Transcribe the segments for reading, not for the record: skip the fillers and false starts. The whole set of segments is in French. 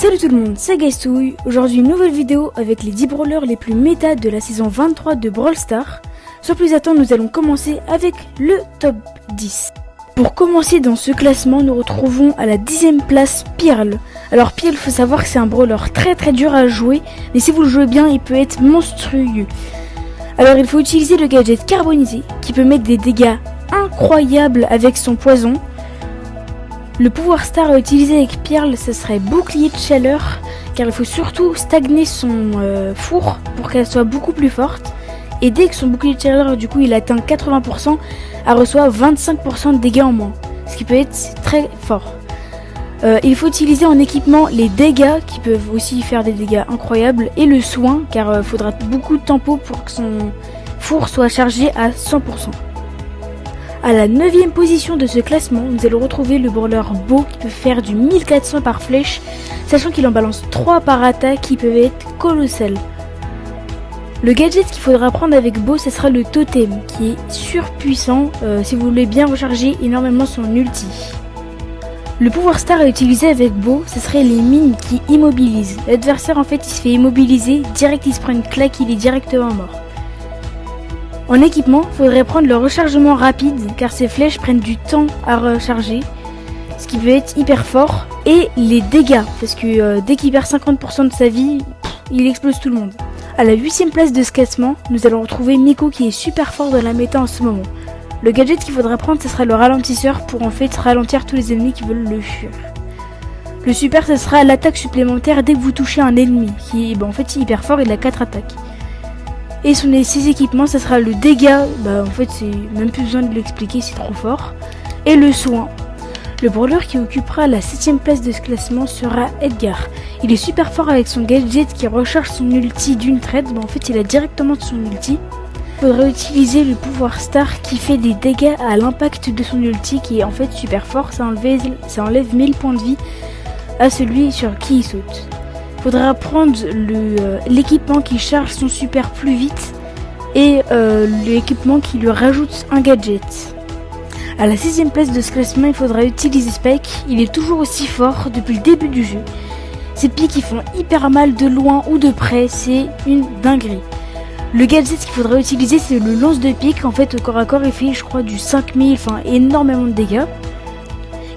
Salut tout le monde, c'est Gastouille. Aujourd'hui une nouvelle vidéo avec les 10 brawlers les plus méta de la saison 23 de Brawl Stars. Sans plus attendre, nous allons commencer avec le top 10. Pour commencer dans ce classement, nous retrouvons à la 10e place Pearl. Alors Pearl, il faut savoir que c'est un brawler très dur à jouer, mais si vous le jouez bien, il peut être monstrueux. Alors il faut utiliser le gadget carbonisé, qui peut mettre des dégâts incroyables avec son poison. Le pouvoir star à utiliser avec Pearl, ce serait bouclier de chaleur, car il faut surtout stagner son four pour qu'elle soit beaucoup plus forte. Et dès que son bouclier de chaleur, du coup, il atteint 80%, elle reçoit 25% de dégâts en moins, ce qui peut être très fort. Il faut utiliser en équipement les dégâts, qui peuvent aussi faire des dégâts incroyables, et le soin, car il faudra beaucoup de tempo pour que son four soit chargé à 100%. À la 9e position de ce classement, nous allons retrouver le brawler Bo qui peut faire du 1400 par flèche, sachant qu'il en balance 3 par attaque qui peuvent être colossales. Le gadget qu'il faudra prendre avec Bo, ce sera le totem qui est surpuissant si vous voulez bien recharger énormément son ulti. Le pouvoir star à utiliser avec Bo, ce serait les mines qui immobilisent. L'adversaire en fait il se fait immobiliser, direct il se prend une claque, il est directement mort. En équipement, il faudrait prendre le rechargement rapide car ces flèches prennent du temps à recharger, ce qui peut être hyper fort, et les dégâts parce que dès qu'il perd 50% de sa vie, il explose tout le monde. À la 8e place de ce classement, nous allons retrouver Miko qui est super fort dans la méta en ce moment. Le gadget qu'il faudra prendre, ce sera le ralentisseur pour en fait ralentir tous les ennemis qui veulent le fuir. Le super, ce sera l'attaque supplémentaire dès que vous touchez un ennemi qui est en fait hyper fort, il a 4 attaques. Et ses équipements, ça sera le dégât, en fait c'est même plus besoin de l'expliquer, c'est trop fort. Et le soin. Le brawler qui occupera la 7e place de ce classement sera Edgar. Il est super fort avec son gadget qui recharge son ulti d'une traite, en fait il a directement de son ulti. Il faudra utiliser le pouvoir star qui fait des dégâts à l'impact de son ulti qui est en fait super fort, ça enlève 1000 points de vie à celui sur qui il saute. Faudra prendre l'équipement qui charge son super plus vite et l'équipement qui lui rajoute un gadget. À la 6e place de ce classement, il faudra utiliser Spike. Il est toujours aussi fort depuis le début du jeu. Ses pics ils font hyper mal de loin ou de près, c'est une dinguerie. Le gadget qu'il faudra utiliser, c'est le lance de pique. En fait, au corps à corps, il fait je crois du 5000, énormément de dégâts.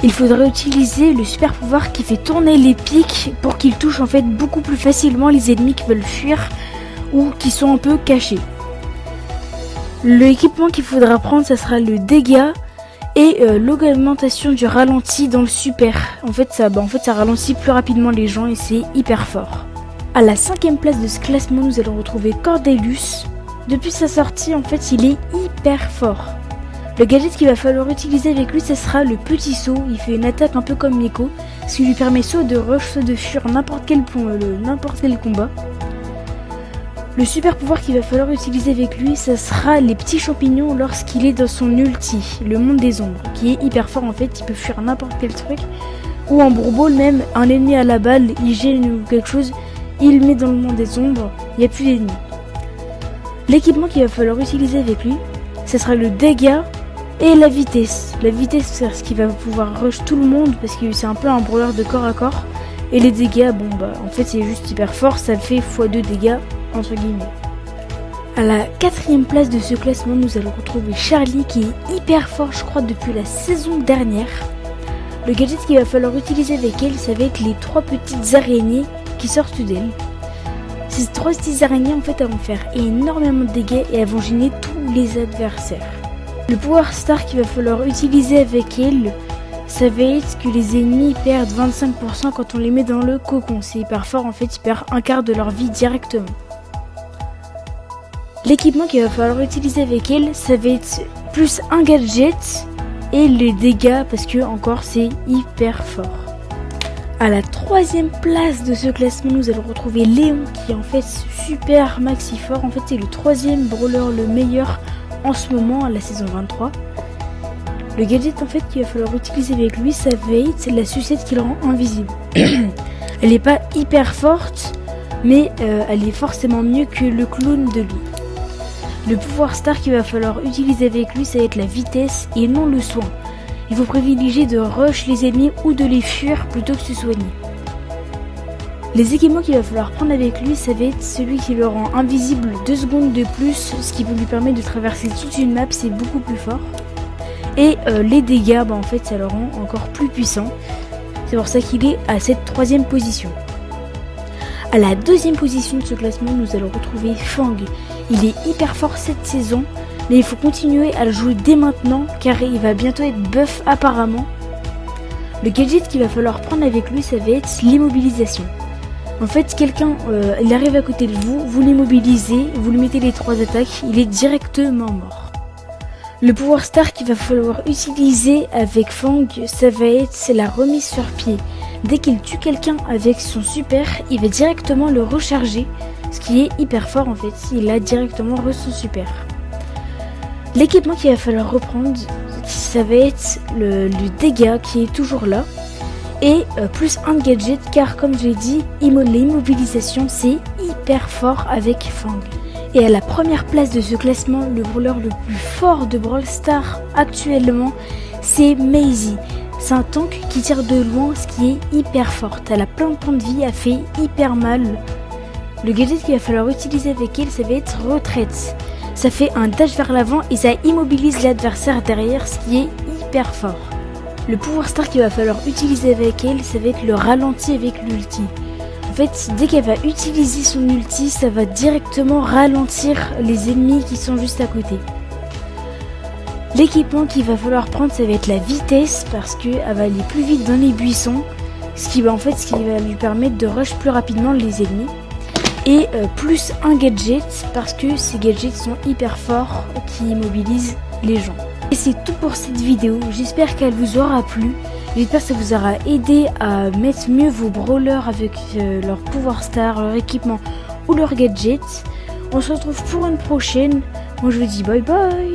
Il faudra utiliser le super pouvoir qui fait tourner les pics pour qu'il touche en fait beaucoup plus facilement les ennemis qui veulent fuir ou qui sont un peu cachés. L'équipement qu'il faudra prendre, ça sera le dégât et l'augmentation du ralenti dans le super. En fait, ça ralentit plus rapidement les gens et c'est hyper fort. À la 5e place de ce classement, nous allons retrouver Cordelius. Depuis sa sortie, en fait, il est hyper fort. Le gadget qu'il va falloir utiliser avec lui, ce sera le petit saut. Il fait une attaque un peu comme Miko, ce qui lui permet soit de rush, soit de fuir n'importe quel combat. Le super pouvoir qu'il va falloir utiliser avec lui, ce sera les petits champignons lorsqu'il est dans son ulti, le monde des ombres, qui est hyper fort en fait, il peut fuir n'importe quel truc. Ou en bourball même, un ennemi à la balle, il gêne ou quelque chose, il met dans le monde des ombres, il n'y a plus d'ennemis. L'équipement qu'il va falloir utiliser avec lui, ce sera le dégât et la vitesse. La vitesse, c'est ce qui va pouvoir rush tout le monde parce que c'est un peu un brawler de corps à corps. Et les dégâts, en fait c'est juste hyper fort, ça fait x2 dégâts entre guillemets. À la 4e place de ce classement, nous allons retrouver Charlie qui est hyper fort je crois depuis la saison dernière. Le gadget qu'il va falloir utiliser avec elle, ça va être les 3 petites araignées qui sortent d'elle. Ces 3 petites araignées en fait elles vont faire énormément de dégâts et elles vont gêner tous les adversaires. Le pouvoir star qu'il va falloir utiliser avec elle, ça va être que les ennemis perdent 25% quand on les met dans le cocon. C'est hyper fort en fait, ils perdent un quart de leur vie directement. L'équipement qu'il va falloir utiliser avec elle, ça va être plus un gadget et les dégâts parce que encore c'est hyper fort. À la 3e place de ce classement, nous allons retrouver Léon qui est en fait super maxi fort. En fait c'est le 3e brawler le meilleur en ce moment à la saison 23. Le gadget en fait qu'il va falloir utiliser avec lui, ça va être la sucette qui le rend invisible. Elle n'est pas hyper forte, mais elle est forcément mieux que le clone de lui. Le pouvoir star qu'il va falloir utiliser avec lui, ça va être la vitesse et non le soin. Il faut privilégier de rush les ennemis ou de les fuir plutôt que se soigner. Les équipements qu'il va falloir prendre avec lui, ça va être celui qui le rend invisible 2 secondes de plus, ce qui peut lui permettre de traverser toute une map, c'est beaucoup plus fort. Et les dégâts, en fait ça le rend encore plus puissant. C'est pour ça qu'il est à cette 3e position. À la 2e position de ce classement, nous allons retrouver Fang. Il est hyper fort cette saison, mais il faut continuer à le jouer dès maintenant car il va bientôt être buff apparemment. Le gadget qu'il va falloir prendre avec lui, ça va être l'immobilisation. En fait, quelqu'un, il arrive à côté de vous, vous l'immobilisez, vous lui mettez les 3 attaques, il est directement mort. Le pouvoir star qu'il va falloir utiliser avec Fang, ça va être la remise sur pied. Dès qu'il tue quelqu'un avec son super, il va directement le recharger, ce qui est hyper fort en fait, il a directement son super. L'équipement qu'il va falloir reprendre, ça va être le dégât qui est toujours là. Et plus un gadget car comme je l'ai dit, l'immobilisation c'est hyper fort avec Fang. Et à la première place de ce classement, le brawler le plus fort de Brawl Stars actuellement, c'est Maisie. C'est un tank qui tire de loin, ce qui est hyper fort. Elle a plein de points de vie, elle fait hyper mal. Le gadget qu'il va falloir utiliser avec elle, ça va être retraite. Ça fait un dash vers l'avant et ça immobilise l'adversaire derrière, ce qui est hyper fort. Le pouvoir star qu'il va falloir utiliser avec elle, ça va être le ralenti avec l'ulti. En fait, dès qu'elle va utiliser son ulti, ça va directement ralentir les ennemis qui sont juste à côté. L'équipement qu'il va falloir prendre, ça va être la vitesse parce qu'elle va aller plus vite dans les buissons, ce qui va lui permettre de rush plus rapidement les ennemis. Et plus un gadget parce que ces gadgets sont hyper forts qui immobilisent les gens. Et c'est tout pour cette vidéo, j'espère qu'elle vous aura plu, j'espère que ça vous aura aidé à mettre mieux vos brawlers avec leur pouvoir star, leur équipement ou leurs gadgets. On se retrouve pour une prochaine, moi je vous dis bye bye.